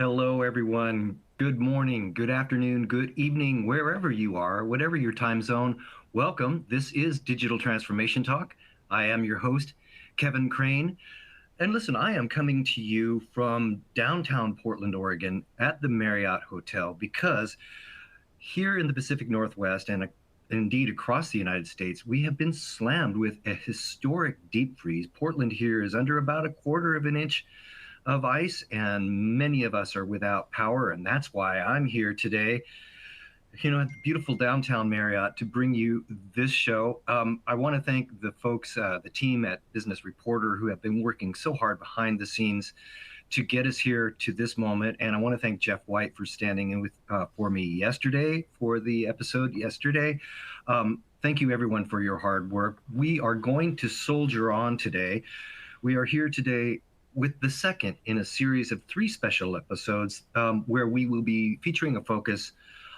Hello, everyone. Good morning, good afternoon, good evening, wherever you are, whatever your time zone. Welcome. This is Digital Transformation Talk. I am your host, Kevin Crane. And listen, I am coming to you from downtown Portland, Oregon at the Marriott Hotel because here in the Pacific Northwest and indeed across the United States, we have been slammed with a historic deep freeze. Portland here is under about a quarter of an inch of ice, and many of us are without power. And that's why I'm here today, at the beautiful downtown Marriott to bring you this show. I want to thank the folks, the team at Business Reporter, who have been working so hard behind the scenes to get us here to this moment. And I want to thank Jeff White for standing in with for me yesterday for the episode yesterday. Thank you, everyone, for your hard work. We are going to soldier on today. We are here today with the second in a series of 3 special episodes where we will be featuring a focus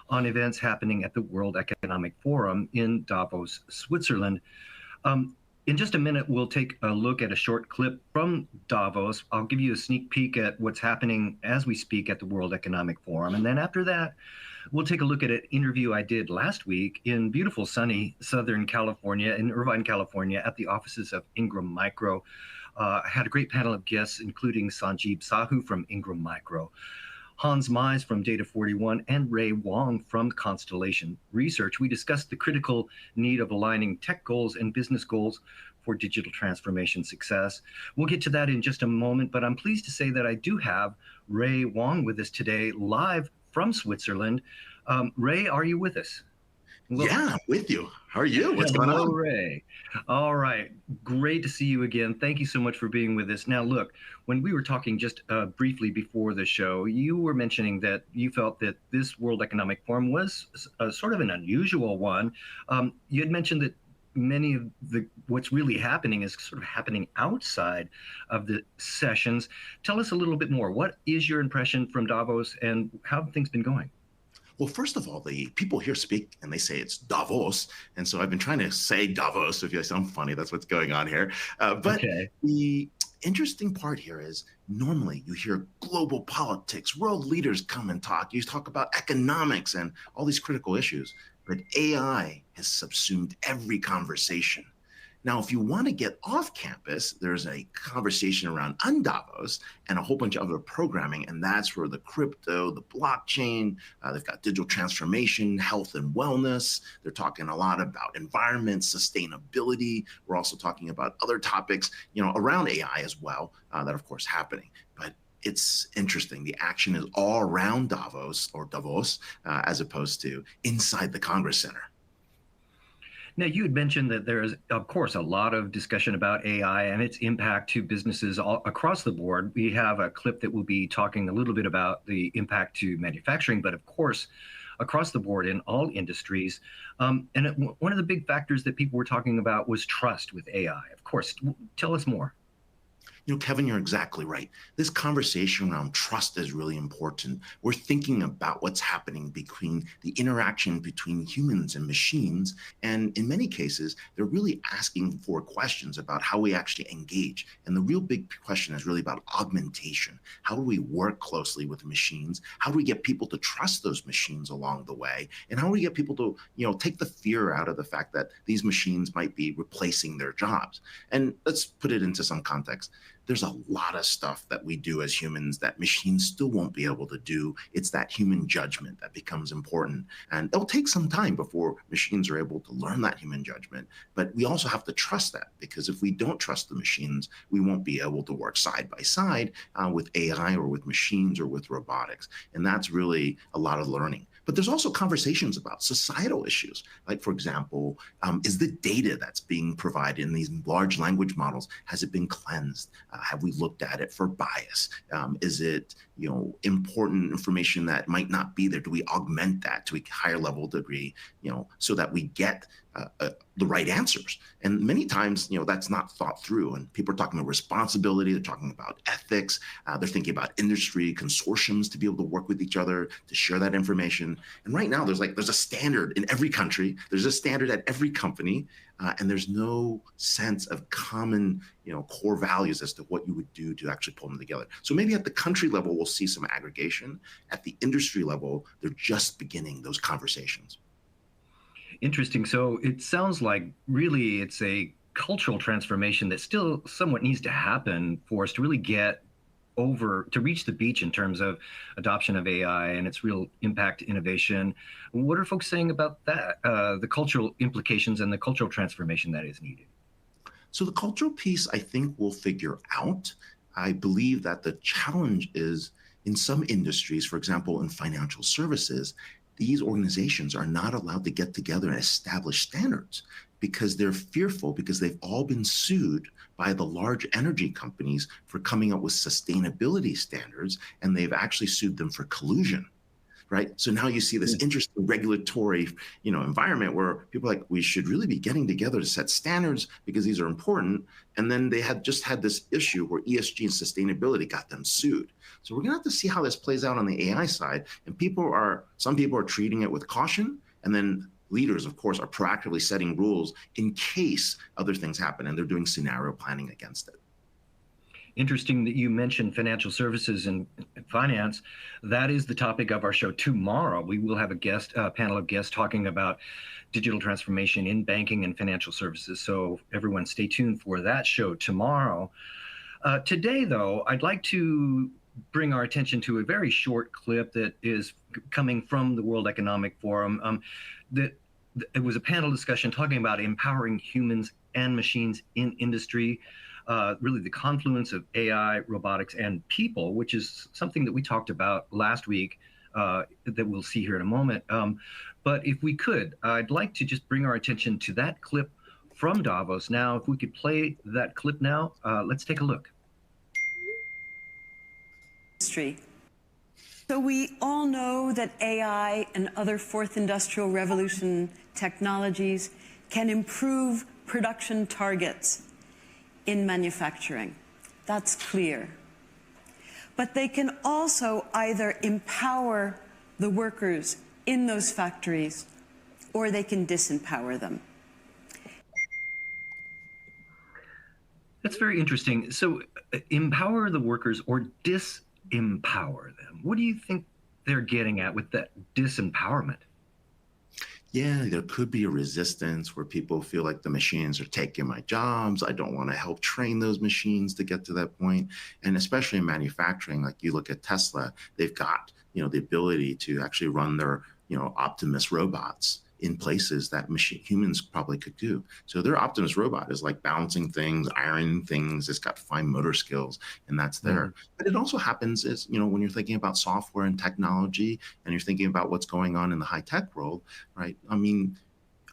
on events happening at the World Economic Forum in Davos, Switzerland. In just a minute, we'll take a look at a short clip from Davos. I'll give you a sneak peek at what's happening as we speak at the World Economic Forum. And then after that, we'll take a look at an interview I did last week in beautiful, sunny Southern California, in Irvine, California, at the offices of Ingram Micro. I had a great panel of guests, including Sanjeev Sahu from Ingram Micro, Hans Mize from Data 41, and Ray Wong from Constellation Research. We discussed the critical need of aligning tech goals and business goals for digital transformation success. We'll get to that in just a moment, but I'm pleased to say that I do have Ray Wong with us today, live from Switzerland. Ray, are you with us? Hello. Yeah, I'm with you. How are you? What's going on? Hello, Ray. All right. Great to see you again. Thank you so much for being with us. Now, look, when we were talking just briefly before the show, you were mentioning that you felt that this World Economic Forum was sort of an unusual one. You had mentioned that many of what's really happening is sort of happening outside of the sessions. Tell us a little bit more. What is your impression from Davos, and how have things been going? Well, first of all, the people here speak and they say it's Davos. And so I've been trying to say Davos. If you sound funny, that's what's going on here. But okay. The interesting part here is normally you hear global politics, world leaders come and talk. You talk about economics and all these critical issues. But AI has subsumed every conversation. Now, if you want to get off campus, there's a conversation around Davos and a whole bunch of other programming, and that's where the crypto, the blockchain, they've got digital transformation, health and wellness. They're talking a lot about environment, sustainability. We're also talking about other topics, around AI as well, that are, of course, happening. But it's interesting. The action is all around Davos, as opposed to inside the Congress Center. Now, you had mentioned that there is, of course, a lot of discussion about AI and its impact to businesses all across the board. We have a clip that will be talking a little bit about the impact to manufacturing, but of course, across the board in all industries. And one of the big factors that people were talking about was trust with AI. Of course, tell us more. Kevin, you're exactly right. This conversation around trust is really important. We're thinking about what's happening between the interaction between humans and machines. And in many cases, they're really asking for questions about how we actually engage. And the real big question is really about augmentation. How do we work closely with machines? How do we get people to trust those machines along the way? And how do we get people to, take the fear out of the fact that these machines might be replacing their jobs? And let's put it into some context. There's a lot of stuff that we do as humans that machines still won't be able to do. It's that human judgment that becomes important. And it'll take some time before machines are able to learn that human judgment. But we also have to trust that, because if we don't trust the machines, we won't be able to work side by side with AI or with machines or with robotics. And that's really a lot of learning. But there's also conversations about societal issues. Like, for example, is the data that's being provided in these large language models, has it been cleansed? Have we looked at it for bias? Is it, important information that might not be there? Do we augment that to a higher level degree, so that we get the right answers? And many times, that's not thought through. And people are talking about responsibility. They're talking about ethics. They're thinking about industry consortiums to be able to work with each other to share that information. And right now, there's a standard in every country. There's a standard at every company. and there's no sense of common, core values as to what you would do to actually pull them together. So maybe at the country level, we'll see some aggregation. At the industry level, they're just beginning those conversations. Interesting. So it sounds like really it's a cultural transformation that still somewhat needs to happen for us to really get over to reach the beach in terms of adoption of AI and its real impact to innovation. What are folks saying about that, the cultural implications and the cultural transformation that is needed? So the cultural piece, I think we'll figure out. I believe that the challenge is in some industries, for example, in financial services, these organizations are not allowed to get together and establish standards because they're fearful because they've all been sued by the large energy companies for coming up with sustainability standards, and they've actually sued them for collusion. Right. So now you see this interesting regulatory, environment where people are like, we should really be getting together to set standards because these are important. And then they had just had this issue where ESG and sustainability got them sued. So we're going to have to see how this plays out on the AI side. And some people are treating it with caution. And then leaders, of course, are proactively setting rules in case other things happen. And they're doing scenario planning against it. Interesting that you mentioned financial services and finance. That is the topic of our show tomorrow. We will have a panel of guests talking about digital transformation in banking and financial services. So everyone stay tuned for that show tomorrow. Today, though, I'd like to bring our attention to a very short clip that is coming from the World Economic Forum. It was a panel discussion talking about empowering humans and machines in industry. Really the confluence of AI, robotics, and people, which is something that we talked about last week that we'll see here in a moment. But if we could, I'd like to just bring our attention to that clip from Davos. Now, if we could play that clip now, let's take a look. So we all know that AI and other fourth industrial revolution technologies can improve production targets in manufacturing. That's clear. But they can also either empower the workers in those factories or they can disempower them. That's very interesting. So empower the workers or disempower them. What do you think they're getting at with that disempowerment? Yeah, there could be a resistance where people feel like the machines are taking my jobs. I don't want to help train those machines to get to that point. And especially in manufacturing, like you look at Tesla, they've got, the ability to actually run their, Optimus robots in places that humans probably could do. So their Optimus robot is like balancing things, ironing things. It's got fine motor skills, and that's there. But it also happens is, when you're thinking about software and technology, and you're thinking about what's going on in the high tech world, right? I mean,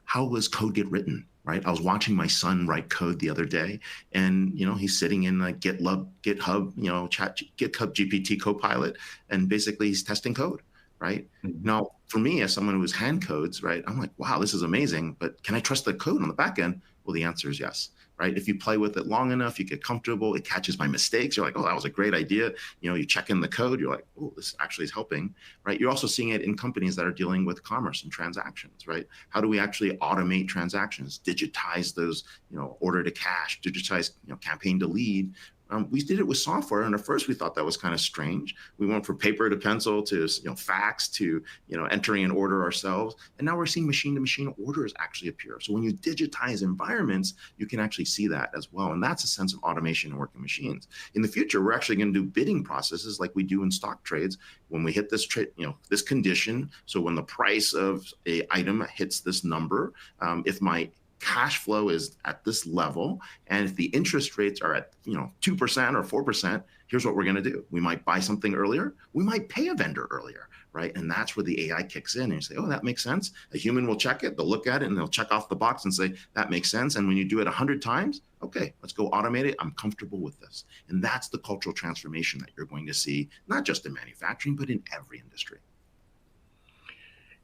how does code get written? Right. I was watching my son write code the other day, and he's sitting in like GitHub, GitHub GPT Copilot, and basically he's testing code. Right. Now, for me, as someone who is hand codes, right, I'm like, wow, this is amazing. But can I trust the code on the back end? Well, the answer is yes. Right. If you play with it long enough, you get comfortable. It catches my mistakes. You're like, oh, that was a great idea. You check in the code. You're like, oh, this actually is helping. Right. You're also seeing it in companies that are dealing with commerce and transactions. Right. How do we actually automate transactions, digitize those, order to cash, digitize, campaign to lead? We did it with software, and at first we thought that was kind of strange. We went from paper to pencil to fax to entering an order ourselves, and now we're seeing machine-to-machine orders actually appear. So when you digitize environments, you can actually see that as well, and that's a sense of automation in working machines. In the future, we're actually going to do bidding processes like we do in stock trades. When we hit this this condition, so when the price of a item hits this number, if my cash flow is at this level, and if the interest rates are at 2% or 4%, here's what we're going to do. We might buy something earlier. We might pay a vendor earlier, right? And that's where the AI kicks in, and you say, oh, that makes sense. A human will check it, they'll look at it, and they'll check off the box and say, that makes sense. And when you do it 100 times, okay, let's go automate it. I'm comfortable with this. And that's the cultural transformation that you're going to see, not just in manufacturing, but in every industry.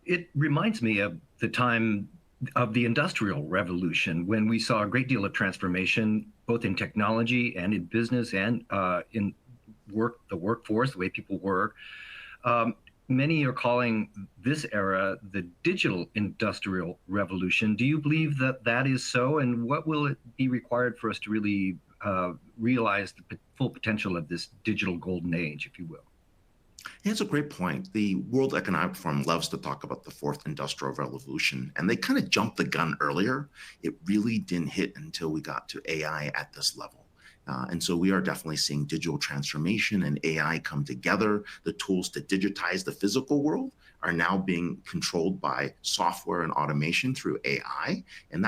It reminds me of the time of the Industrial Revolution, when we saw a great deal of transformation, both in technology and in business and in the workforce, the way people work. Many are calling this era the digital industrial revolution. Do you believe that that is so? And what will it be required for us to really realize the full potential of this digital golden age, if you will? Yeah, it's a great point. The World Economic Forum loves to talk about the fourth industrial revolution, and they kind of jumped the gun earlier. It really didn't hit until we got to AI at this level. And so we are definitely seeing digital transformation and AI come together. The tools to digitize the physical world are now being controlled by software and automation through AI. And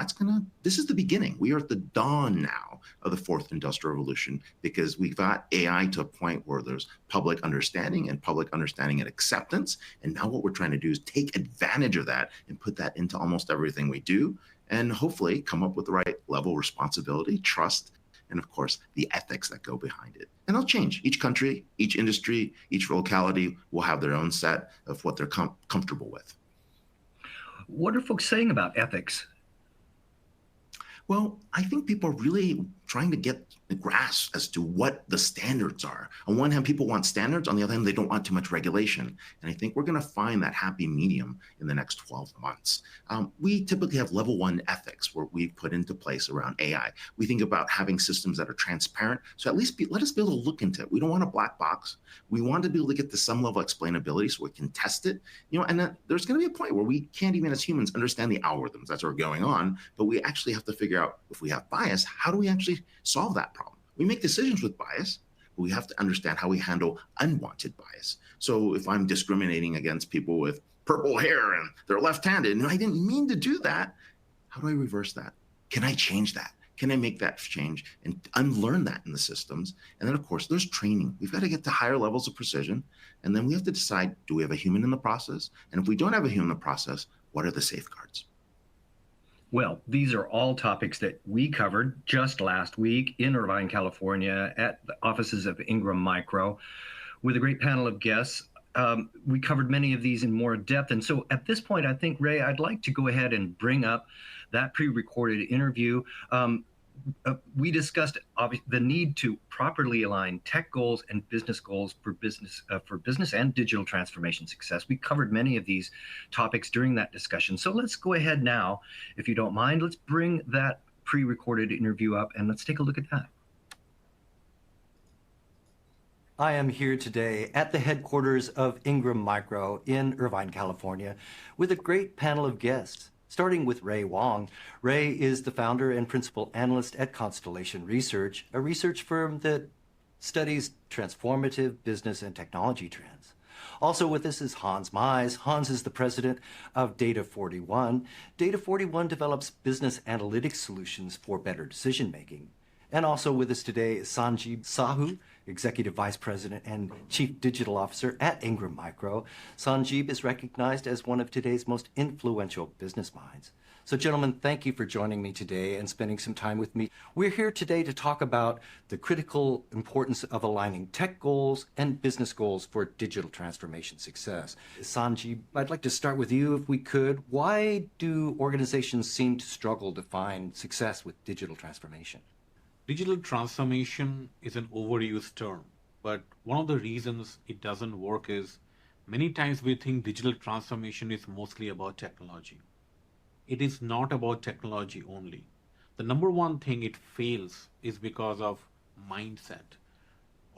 this is the beginning. We are at the dawn now of the fourth industrial revolution because we've got AI to a point where there's public understanding and acceptance. And now what we're trying to do is take advantage of that and put that into almost everything we do, and hopefully come up with the right level of responsibility, trust, and of course, the ethics that go behind it. And they'll change. Each country, each industry, each locality will have their own set of what they're comfortable with. What are folks saying about ethics? Well, I think people are really trying to get the grasp as to what the standards are. On one hand, people want standards. On the other hand, they don't want too much regulation. And I think we're going to find that happy medium in the next 12 months. We typically have level 1 ethics where we put into place around AI. We think about having systems that are transparent. So at least let us be able to look into it. We don't want a black box. We want to be able to get to some level of explainability so we can test it. And then there's going to be a point where we can't even as humans understand the algorithms that's are going on, but we actually have to figure out if we have bias, how do we actually solve that problem? We make decisions with bias, but we have to understand how we handle unwanted bias. So if I'm discriminating against people with purple hair and they're left-handed, and I didn't mean to do that, how do I reverse that? Can I change that? Can I make that change and unlearn that in the systems? And then, of course, there's training. We've got to get to higher levels of precision. And then we have to decide, do we have a human in the process? And if we don't have a human in the process, what are the safeguards? Well, these are all topics that we covered just last week in Irvine, California, at the offices of Ingram Micro, with a great panel of guests. We covered many of these in more depth. And so at this point, I think, Ray, I'd like to go ahead and bring up that pre-recorded interview. We discussed the need to properly align tech goals and business goals for business and digital transformation success. We covered many of these topics during that discussion. So let's go ahead now, if you don't mind. Let's bring that pre-recorded interview up and let's take a look at that. I am here today at the headquarters of Ingram Micro in Irvine, California, with a great panel of guests. Starting with Ray Wang. Ray is the founder and principal analyst at Constellation Research, a research firm that studies transformative business and technology trends. Also with us is Hans Mize. Hans is the president of Data41. Data41 develops business analytics solutions for better decision making. And also with us today is Sanjeev Sahu, Executive Vice President and Chief Digital Officer at Ingram Micro. Sanjeev is recognized as one of today's most influential business minds. So gentlemen, thank you for joining me today and spending some time with me. We're here today to talk about the critical importance of aligning tech goals and business goals for digital transformation success. Sanjeev, I'd like to start with you if we could. Why do organizations seem to struggle to find success with digital transformation? Digital transformation is an overused term, but one of the reasons it doesn't work is many times we think digital transformation is mostly about technology. It is not about technology only. The number one thing it fails is because of mindset.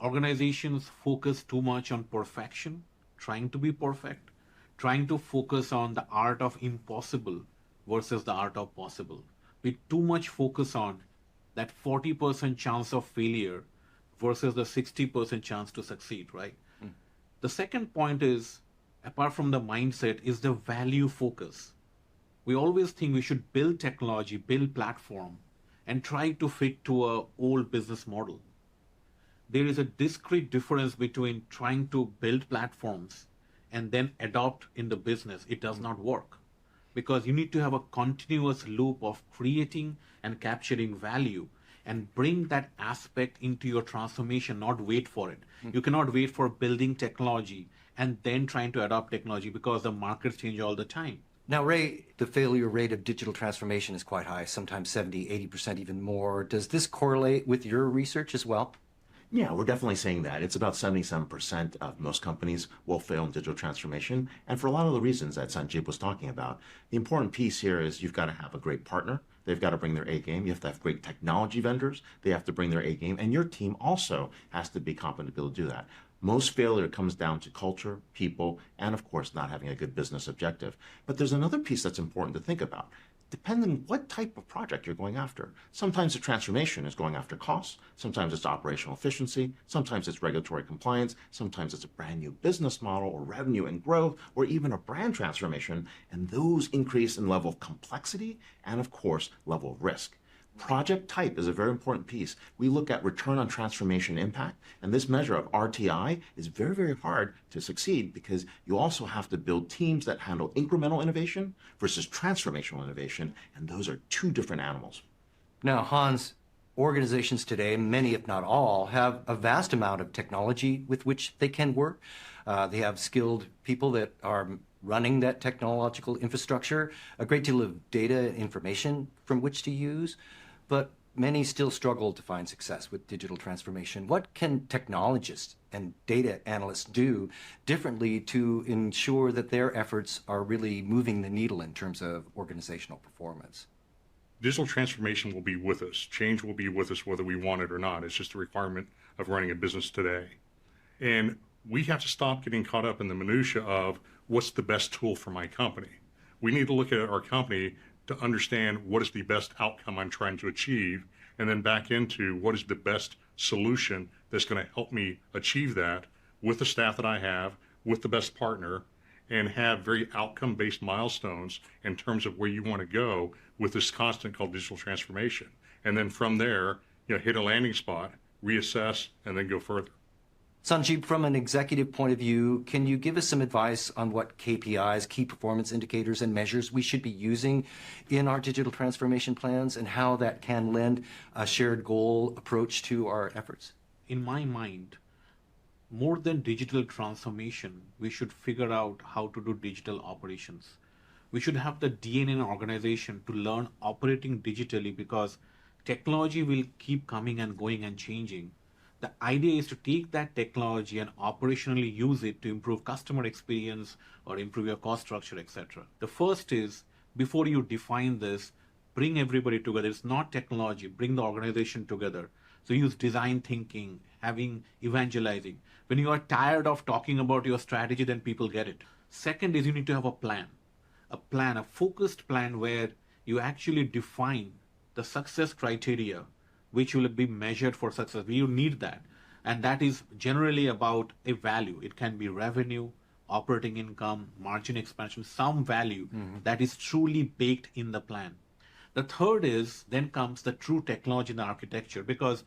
Organizations focus too much on perfection, trying to be perfect, trying to focus on the art of impossible versus the art of possible. With too much focus on that 40% chance of failure versus the 60% chance to succeed, right? The second point is, apart from the mindset, is the value focus. We always think we should build technology, build platform, and try to fit to an old business model. There is a discrete difference between trying to build platforms and then adopt in the business. It does not work, because you need to have a continuous loop of creating and capturing value and bring that aspect into your transformation, not wait for it. You cannot wait for building technology and then trying to adopt technology, because the markets change all the time. Now, Ray, the failure rate of digital transformation is quite high, sometimes 70, 80%, even more. Does this correlate with your research as well? Yeah, we're definitely seeing that. It's about 77% of most companies will fail in digital transformation. And for a lot of the reasons that Sanjeev was talking about, the important piece here is you've got to have a great partner. They've got to bring their A game. You have to have great technology vendors. They have to bring their A game. And your team also has to be competent to be able to do that. Most failure comes down to culture, people, and of course, not having a good business objective. But there's another piece that's important to think about. Depending on what type of project you're going after. Sometimes the transformation is going after costs, sometimes it's operational efficiency, sometimes it's regulatory compliance, sometimes it's a brand new business model or revenue and growth, or even a brand transformation, and those increase in level of complexity and of course, level of risk. Project type is a very important piece. We look at return on transformation impact, and this measure of RTI is very, very hard to succeed because you also have to build teams that handle incremental innovation versus transformational innovation, and those are two different animals. Now, Hans, organizations today, many if not all, have a vast amount of technology with which they can work. They have skilled people that are running that technological infrastructure, a great deal of data and information from which to use. But many still struggle to find success with digital transformation. What can technologists and data analysts do differently to ensure that their efforts are really moving the needle in terms of organizational performance? Digital transformation will be with us. Change will be with us whether we want it or not. It's just a requirement of running a business today. And we have to stop getting caught up in the minutia of what's the best tool for my company. We need to look at our company to understand what is the best outcome I'm trying to achieve, and then back into what is the best solution that's going to help me achieve that with the staff that I have, with the best partner, and have very outcome-based milestones in terms of where you want to go with this constant called digital transformation. And then from there, hit a landing spot, reassess, and then go further. Sanjeev, from an executive point of view, can you give us some advice on what KPIs, key performance indicators, and measures we should be using in our digital transformation plans and how that can lend a shared goal approach to our efforts? In my mind, more than digital transformation, we should figure out how to do digital operations. We should have the DNA in an organization to learn operating digitally because technology will keep coming and going and changing. The idea is to take that technology and operationally use it to improve customer experience or improve your cost structure, etc. The first is, before you define this, bring everybody together. It's not technology, bring the organization together. So use design thinking, having evangelizing. When you are tired of talking about your strategy, then people get it. Second is you need to have a plan, a focused plan where you actually define the success criteria which will be measured for success. You need that. And that is generally about a value. It can be revenue, operating income, margin expansion, some value that is truly baked in the plan. The third is, then comes the true technology in the architecture, because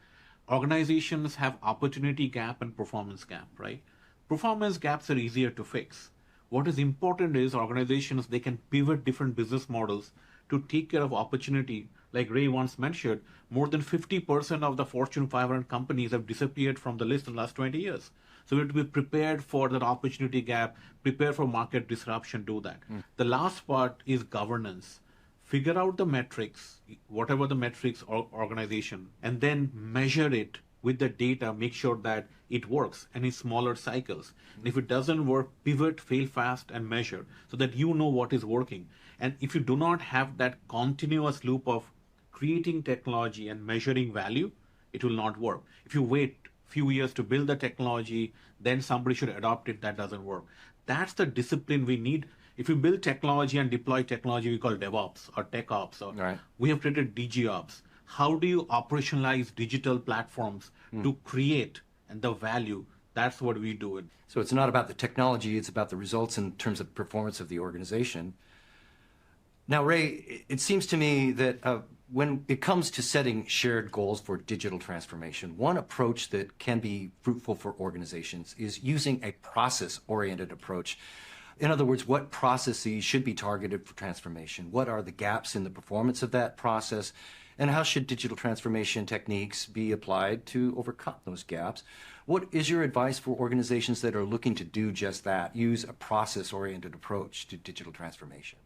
organizations have opportunity gap and performance gap, right? Performance gaps are easier to fix. What is important is organizations, they can pivot different business models to take care of opportunity. Like Ray once mentioned, more than 50% of the Fortune 500 companies have disappeared from the list in the last 20 years. So we have to be prepared for that opportunity gap, prepare for market disruption, do that. The last part is governance. Figure out the metrics, whatever the metrics or organization, and then measure it with the data, make sure that it works and in smaller cycles. And if it doesn't work, pivot, fail fast, and measure so that you know what is working. And if you do not have that continuous loop of creating technology and measuring value, it will not work. If you wait a few years to build the technology, then somebody should adopt it, that doesn't work. That's the discipline we need. If you build technology and deploy technology, we call DevOps or TechOps. Or right. We have created DGOps. How do you operationalize digital platforms to create and the value? That's what we do. So it's not about the technology, it's about the results in terms of performance of the organization. Now, Ray, it seems to me that when it comes to setting shared goals for digital transformation, one approach that can be fruitful for organizations is using a process-oriented approach. In other words, what processes should be targeted for transformation? What are the gaps in the performance of that process? And how should digital transformation techniques be applied to overcome those gaps? What is your advice for organizations that are looking to do just that, use a process-oriented approach to digital transformation?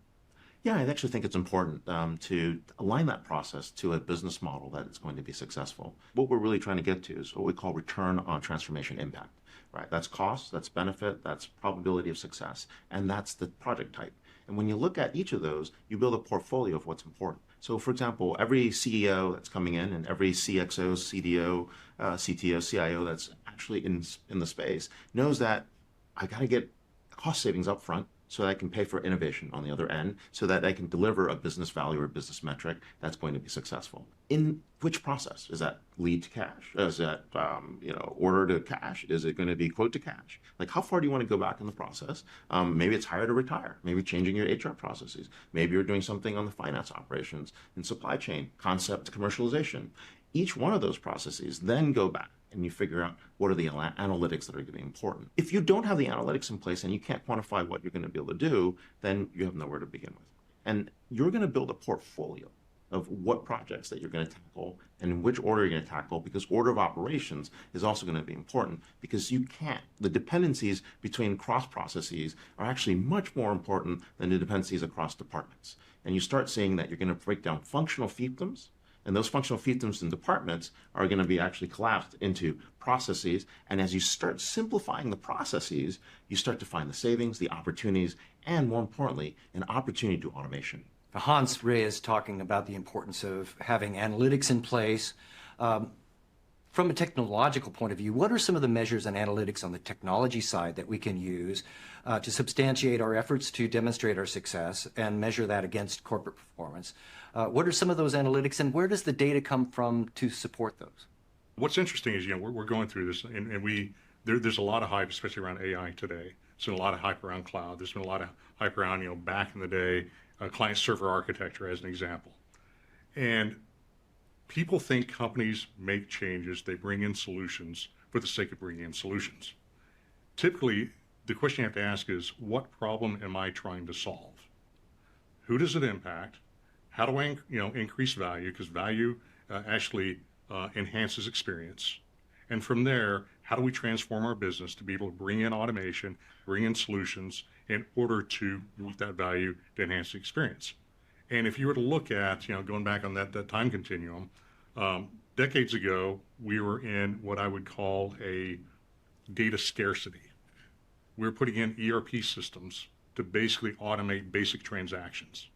Yeah, I actually think it's important to align that process to a business model that is going to be successful. What we're really trying to get to is what we call return on transformation impact, right? That's cost, that's benefit, that's probability of success, and that's the project type. And when you look at each of those, you build a portfolio of what's important. So, for example, every CEO that's coming in and every CXO, CDO, CTO, CIO that's actually in the space knows that I got to get cost savings up front so that I can pay for innovation on the other end, so that I can deliver a business value or business metric that's going to be successful. In which process? Is that lead to cash? Is that order to cash? Is it going to be quote to cash? Like, how far do you want to go back in the process? Maybe it's hire to retire. Maybe changing your HR processes. Maybe you're doing something on the finance operations and supply chain, concept to commercialization. Each one of those processes then go back and you figure out what are the analytics that are going to be important. If you don't have the analytics in place and you can't quantify what you're going to be able to do, then you have nowhere to begin with. And you're going to build a portfolio of what projects that you're going to tackle and in which order you're going to tackle, because order of operations is also going to be important, because the dependencies between cross processes are actually much more important than the dependencies across departments. And you start seeing that you're going to break down functional fiefdoms. And those functional fiefdoms and departments are going to be actually collapsed into processes. And as you start simplifying the processes, you start to find the savings, the opportunities, and more importantly, an opportunity to automation. Hans, Ray is talking about the importance of having analytics in place. From a technological point of view, what are some of the measures and analytics on the technology side that we can use to substantiate our efforts to demonstrate our success and measure that against corporate performance? What are some of those analytics, and where does the data come from to support those? What's interesting is, we're going through this, and there's a lot of hype, especially around AI today. There's been a lot of hype around cloud. There's been a lot of hype around, back in the day, client server architecture as an example. And people think companies make changes, they bring in solutions for the sake of bringing in solutions. Typically, the question you have to ask is, what problem am I trying to solve? Who does it impact? How do I, increase value? Because value actually enhances experience. And from there, how do we transform our business to be able to bring in automation, bring in solutions in order to meet that value to enhance the experience? And if you were to look at, going back on that time continuum, decades ago, we were in what I would call a data scarcity. We were putting in ERP systems to basically automate basic transactions.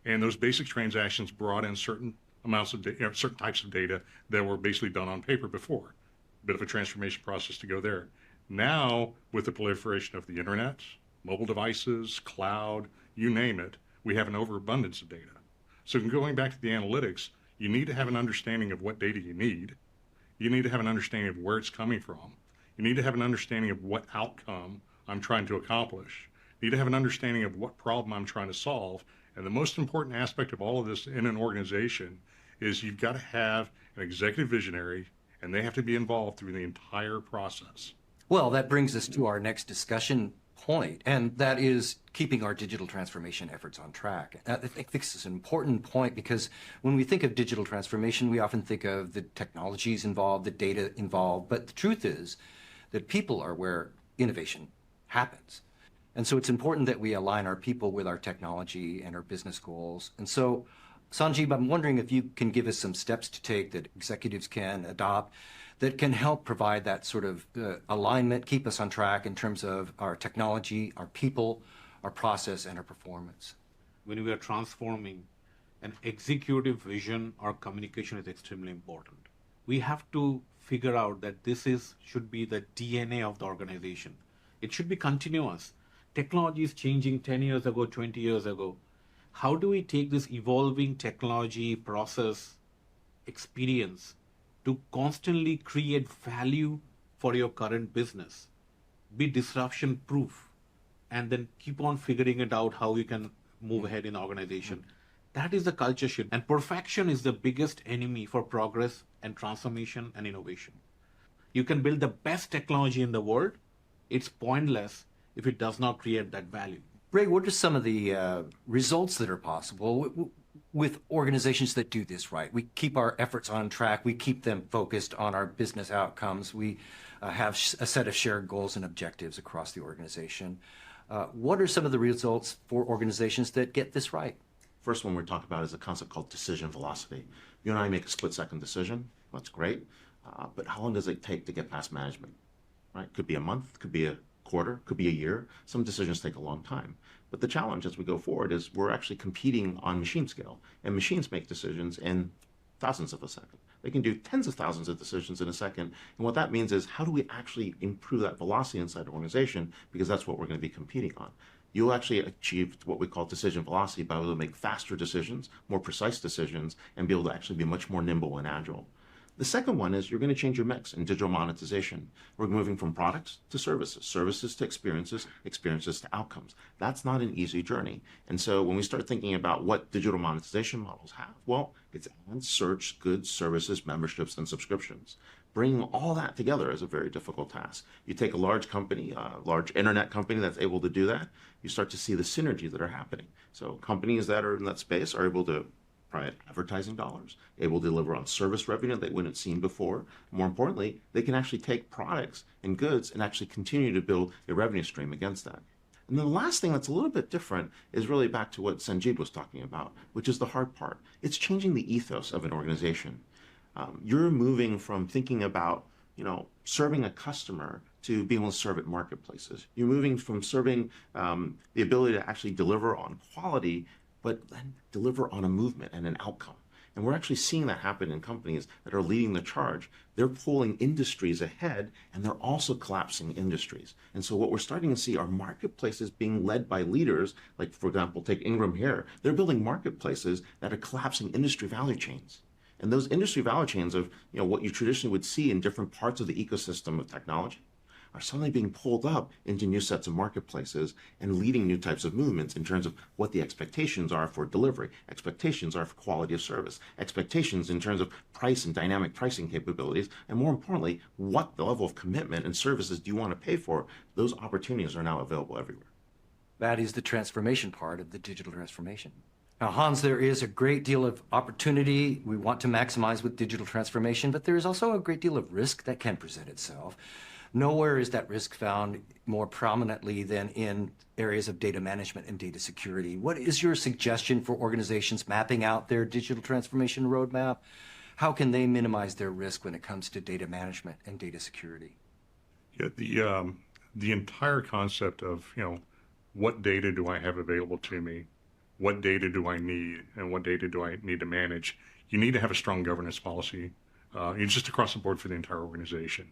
And those basic transactions brought in certain amounts of data, certain types of data that were basically done on paper before. A bit of a transformation process to go there. Now, with the proliferation of the internet, mobile devices, cloud, you name it, we have an overabundance of data. So going back to the analytics, you need to have an understanding of what data you need. You need to have an understanding of where it's coming from. You need to have an understanding of what outcome I'm trying to accomplish. You need to have an understanding of what problem I'm trying to solve. And the most important aspect of all of this in an organization is you've got to have an executive visionary, and they have to be involved through the entire process. Well, that brings us to our next discussion point, and that is keeping our digital transformation efforts on track. I think this is an important point, because when we think of digital transformation, we often think of the technologies involved, the data involved, but the truth is that people are where innovation happens. And so it's important that we align our people with our technology and our business goals. And so, Sanjeev, I'm wondering if you can give us some steps to take that executives can adopt that can help provide that sort of alignment, keep us on track in terms of our technology, our people, our process, and our performance. When we are transforming an executive vision, our communication is extremely important. We have to figure out that should be the DNA of the organization. It should be continuous. Technology is changing 10 years ago, 20 years ago. How do we take this evolving technology, process, experience to constantly create value for your current business, be disruption proof, and then keep on figuring it out how you can move ahead in the organization? That is the culture shift. And perfection is the biggest enemy for progress and transformation and innovation. You can build the best technology in the world. It's pointless if it does not create that value. Ray, what are some of the results that are possible with organizations that do this right? We keep our efforts on track. We keep them focused on our business outcomes. We have a set of shared goals and objectives across the organization. What are some of the results for organizations that get this right? First one we're talking about is a concept called decision velocity. You and I make a split-second decision. That's great. But how long does it take to get past management? Right? Could be a month, could be a quarter, could be a year. Some decisions take a long time. But the challenge as we go forward is we're actually competing on machine scale, and machines make decisions in thousands of a second. They can do tens of thousands of decisions in a second. And what that means is how do we actually improve that velocity inside an organization? Because that's what we're going to be competing on. You'll actually achieve what we call decision velocity by able to make faster decisions, more precise decisions, and be able to actually be much more nimble and agile. The second one is you're going to change your mix in digital monetization. We're moving from products to services, services to experiences, experiences to outcomes. That's not an easy journey. And so when we start thinking about what digital monetization models have, well, it's ads, search, goods, services, memberships, and subscriptions. Bringing all that together is a very difficult task. You take a large company, a large internet company that's able to do that, you start to see the synergies that are happening. So companies that are in that space are able to provide advertising dollars, able to deliver on service revenue they wouldn't have seen before. More importantly, they can actually take products and goods and actually continue to build a revenue stream against that. And then the last thing that's a little bit different is really back to what Sanjeev was talking about, which is the hard part. It's changing the ethos of an organization. You're moving from thinking about, serving a customer to being able to serve at marketplaces. You're moving from serving the ability to actually deliver on quality, but then deliver on a movement and an outcome. And we're actually seeing that happen in companies that are leading the charge. They're pulling industries ahead, and they're also collapsing industries. And so what we're starting to see are marketplaces being led by leaders, like, for example, take Ingram here. They're building marketplaces that are collapsing industry value chains. And those industry value chains of what you traditionally would see in different parts of the ecosystem of technology are suddenly being pulled up into new sets of marketplaces and leading new types of movements in terms of what the expectations are for delivery, expectations are for quality of service, expectations in terms of price and dynamic pricing capabilities, and more importantly, what the level of commitment and services do you want to pay for? Those opportunities are now available everywhere. That is the transformation part of the digital transformation. Now, Hans, there is a great deal of opportunity we want to maximize with digital transformation, but there is also a great deal of risk that can present itself. Nowhere is that risk found more prominently than in areas of data management and data security. What is your suggestion for organizations mapping out their digital transformation roadmap? How can they minimize their risk when it comes to data management and data security? Yeah, the entire concept of, what data do I have available to me? What data do I need? And what data do I need to manage? You need to have a strong governance policy, just across the board for the entire organization.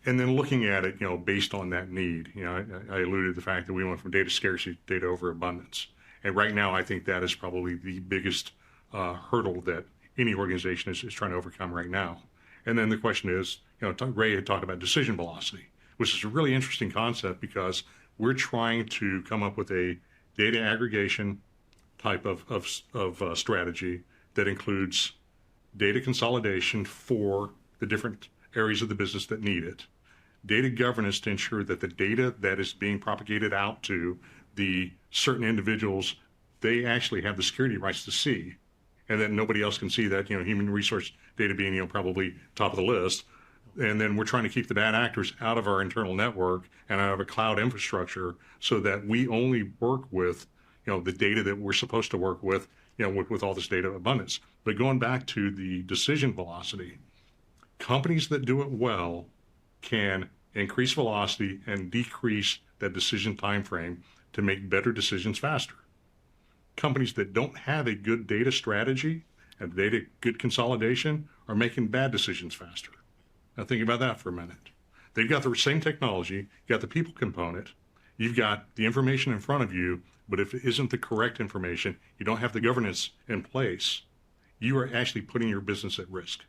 And then looking at it, based on that need, I alluded to the fact that we went from data scarcity to data overabundance. And right now, I think that is probably the biggest hurdle that any organization is trying to overcome right now. And then the question is, Ray had talked about decision velocity, which is a really interesting concept because we're trying to come up with a data aggregation type of strategy that includes data consolidation for the different areas of the business that need it, data governance to ensure that the data that is being propagated out to the certain individuals, they actually have the security rights to see, and that nobody else can see that, human resource data being, probably top of the list. And then we're trying to keep the bad actors out of our internal network and out of a cloud infrastructure so that we only work with, the data that we're supposed to work with, with all this data abundance. But going back to the decision velocity, companies that do it well can increase velocity and decrease that decision time frame to make better decisions faster. Companies that don't have a good data strategy and good consolidation are making bad decisions faster. Now think about that for a minute. They've got the same technology, you've got the people component, you've got the information in front of you, but if it isn't the correct information, you don't have the governance in place, you are actually putting your business at risk.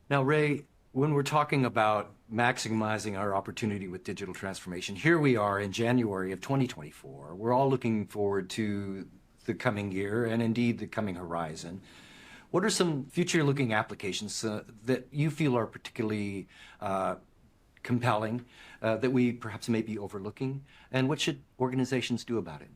Now, Ray, when we're talking about maximizing our opportunity with digital transformation, here we are in January of 2024. We're all looking forward to the coming year and indeed the coming horizon. What are some future-looking applications that you feel are particularly compelling, that we perhaps may be overlooking, and what should organizations do about it?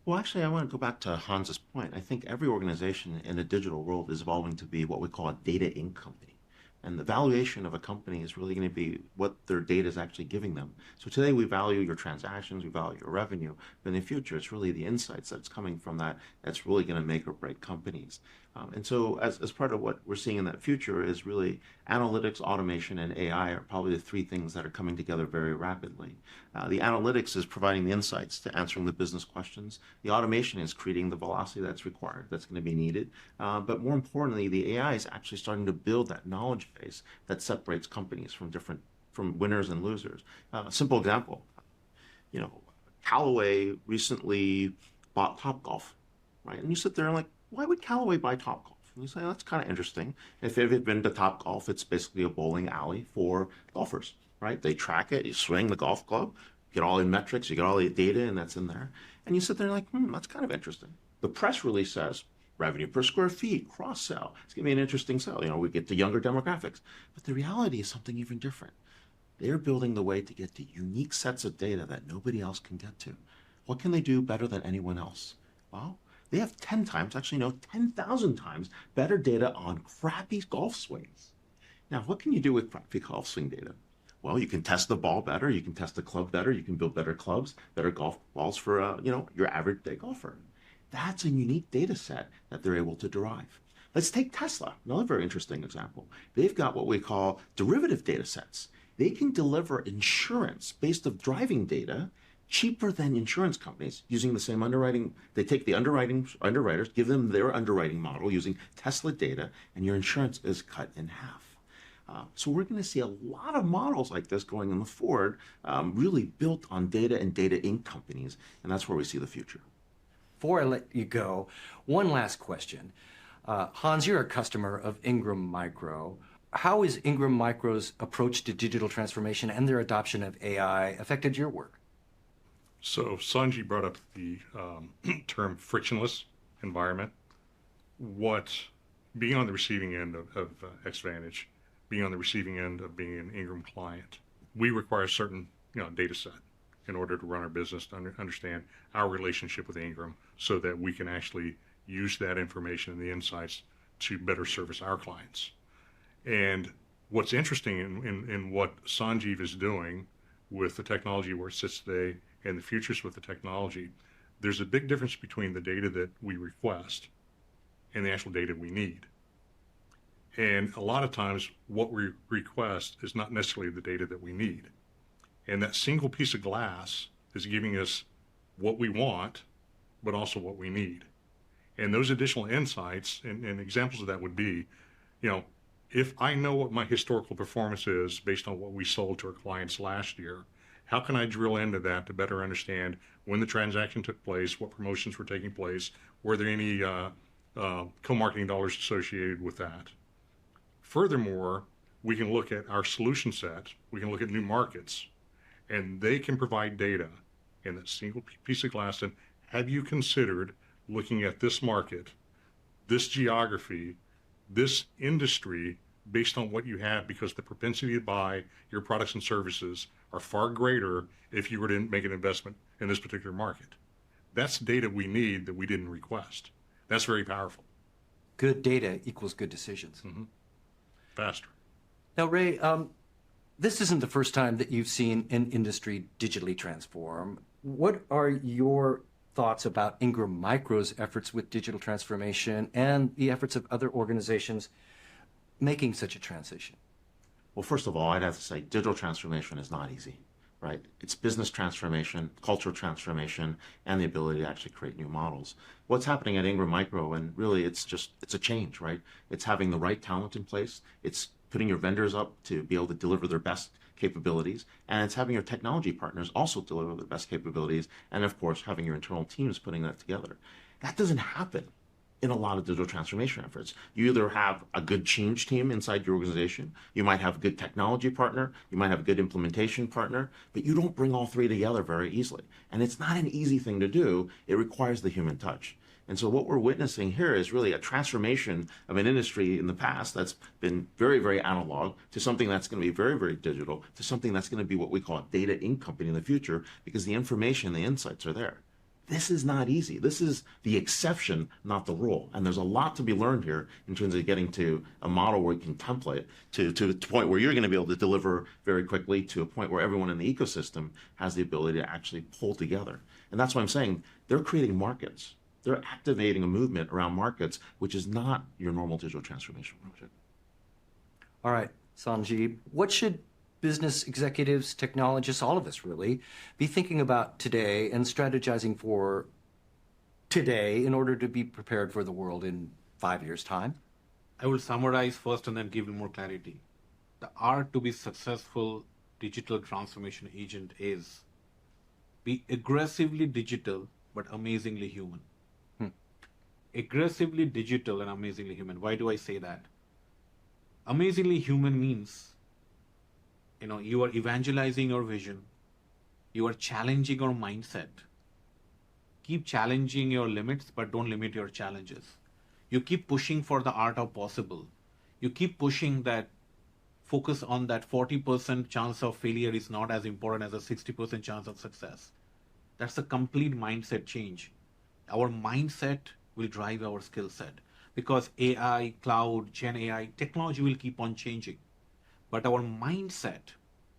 Well, actually, I want to go back to Hans's point. I think every organization in a digital world is evolving to be what we call a data inc company. And the valuation of a company is really going to be what their data is actually giving them. So today we value your transactions, we value your revenue, but in the future it's really the insights that's coming from that that's really going to make or break companies. And so as part of what we're seeing in that future is really analytics, automation, and AI are probably the three things that are coming together very rapidly. The analytics is providing the insights to answering the business questions. The automation is creating the velocity that's required, that's going to be needed. But more importantly, the AI is actually starting to build that knowledge base that separates companies from winners and losers. Simple example, Callaway recently bought Topgolf, right? And you sit there and like, why would Callaway buy Topgolf? And you say, that's kind of interesting. If you've been to Topgolf, it's basically a bowling alley for golfers, right? They track it, you swing the golf club, you get all the metrics, you get all the data, and that's in there. And you sit there and like, that's kind of interesting. The press release says, revenue per square feet, cross-sell. It's going to be an interesting sell. We get to younger demographics. But the reality is something even different. They're building the way to get to unique sets of data that nobody else can get to. What can they do better than anyone else? Well, they have 10 times, actually no, 10,000 times better data on crappy golf swings. Now, what can you do with crappy golf swing data? Well, you can test the ball better, you can test the club better, you can build better clubs, better golf balls for your average day golfer. That's a unique data set that they're able to derive. Let's take Tesla, another very interesting example. They've got what we call derivative data sets. They can deliver insurance based on driving data cheaper than insurance companies using the same underwriting. They take the underwriters, give them their underwriting model using Tesla data, and your insurance is cut in half. So we're going to see a lot of models like this going in the forward, really built on data and data inc companies, and that's where we see the future. Before I let you go, one last question. Hans, you're a customer of Ingram Micro. How is Ingram Micro's approach to digital transformation and their adoption of AI affected your work? So Sanji brought up the term frictionless environment. Being on the receiving end of Xvantage, being on the receiving end of being an Ingram client, we require a certain data set in order to run our business, to understand our relationship with Ingram so that we can actually use that information and the insights to better service our clients. And what's interesting in what Sanjeev is doing with the technology where it sits today and the futures with the technology, there's a big difference between the data that we request and the actual data we need. And a lot of times what we request is not necessarily the data that we need. And that single piece of glass is giving us what we want, but also what we need. And those additional insights and examples of that would be, if I know what my historical performance is based on what we sold to our clients last year, how can I drill into that to better understand when the transaction took place, what promotions were taking place, were there any co-marketing dollars associated with that? Furthermore, we can look at our solution set, we can look at new markets, and they can provide data in that single piece of glass. And have you considered looking at this market, this geography, this industry based on what you have, because the propensity to buy your products and services are far greater if you were to make an investment in this particular market. That's data we need that we didn't request. That's very powerful. Good data equals good decisions. Mm-hmm. Faster. Now, Ray, this isn't the first time that you've seen an industry digitally transform. What are your thoughts about Ingram Micro's efforts with digital transformation and the efforts of other organizations making such a transition? Well, first of all, I'd have to say digital transformation is not easy, right? It's business transformation, cultural transformation, and the ability to actually create new models. What's happening at Ingram Micro, and really it's a change, right? It's having the right talent in place. It's putting your vendors up to be able to deliver their best capabilities, and it's having your technology partners also deliver their best capabilities, and of course, having your internal teams putting that together. That doesn't happen in a lot of digital transformation efforts. You either have a good change team inside your organization, you might have a good technology partner, you might have a good implementation partner, but you don't bring all three together very easily. And it's not an easy thing to do. It requires the human touch. And so what we're witnessing here is really a transformation of an industry in the past that's been very, very analog to something that's going to be very, very digital, to something that's going to be what we call a data inc company in the future, because the information, the insights are there. This is not easy. This is the exception, not the rule. And there's a lot to be learned here in terms of getting to a model where you can template to a point where you're going to be able to deliver very quickly to a point where everyone in the ecosystem has the ability to actually pull together. And that's why I'm saying they're creating markets. They're activating a movement around markets, which is not your normal digital transformation project. All right, Sanjeev, what should business executives, technologists, all of us really, be thinking about today and strategizing for today in order to be prepared for the world in 5 years' time? I will summarize first and then give you more clarity. The art to be successful digital transformation agent is be aggressively digital but amazingly human. Aggressively digital and amazingly human. Why do I say that? Amazingly human means you are evangelizing your vision. You are challenging your mindset. Keep challenging your limits, but don't limit your challenges. You keep pushing for the art of possible. You keep pushing that focus on that 40% chance of failure is not as important as a 60% chance of success. That's a complete mindset change. Our mindset will drive our skill set because AI, cloud, Gen AI, technology will keep on changing. But our mindset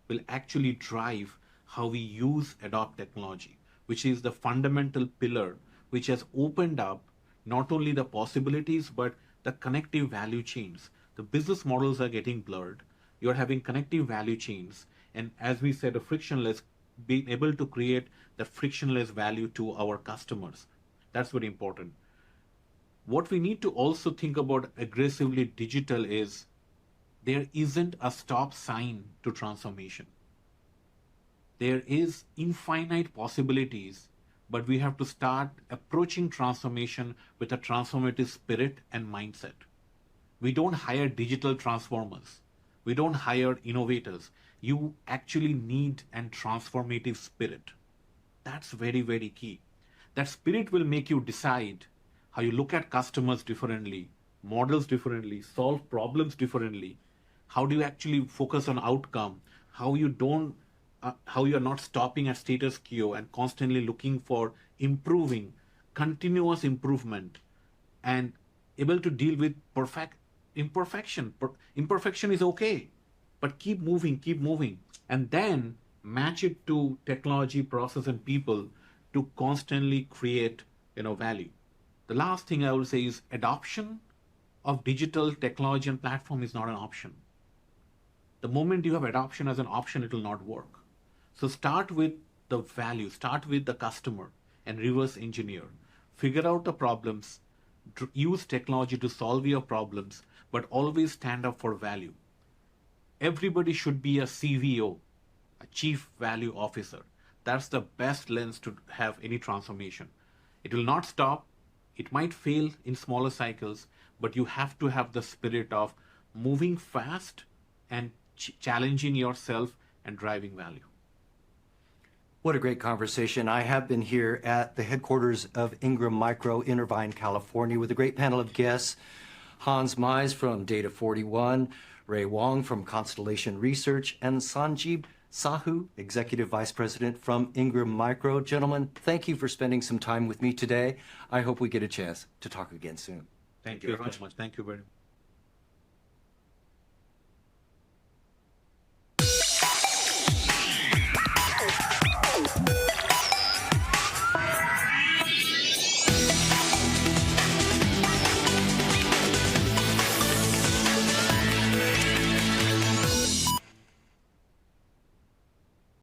will actually drive how we adopt technology, which is the fundamental pillar which has opened up not only the possibilities, but the connective value chains. The business models are getting blurred. You're having connective value chains. And as we said, being able to create the frictionless value to our customers. That's very important. What we need to also think about aggressively digital is there isn't a stop sign to transformation. There is infinite possibilities, but we have to start approaching transformation with a transformative spirit and mindset. We don't hire digital transformers. We don't hire innovators. You actually need a transformative spirit. That's very, very key. That spirit will make you decide how you look at customers differently, models differently, solve problems differently. How do you actually focus on outcome? How you are not stopping at status quo and constantly looking for improving, continuous improvement, and able to deal with imperfection. Imperfection is okay, but keep moving, and then match it to technology, process, and people to constantly create value. The last thing I will say is adoption of digital technology and platform is not an option. The moment you have adoption as an option, it will not work. So start with the value, start with the customer and reverse engineer. Figure out the problems, use technology to solve your problems, but always stand up for value. Everybody should be a CVO, a Chief Value Officer. That's the best lens to have any transformation. It will not stop. It might fail in smaller cycles, but you have to have the spirit of moving fast and challenging yourself and driving value. What a great conversation. I have been here at the headquarters of Ingram Micro in Irvine, California, with a great panel of guests. Hans Mize from Data 41, Ray Wong from Constellation Research, and Sanjeev Sahu, Executive Vice President from Ingram Micro. Gentlemen, thank you for spending some time with me today. I hope we get a chance to talk again soon. Thank you very much. Thank you very much.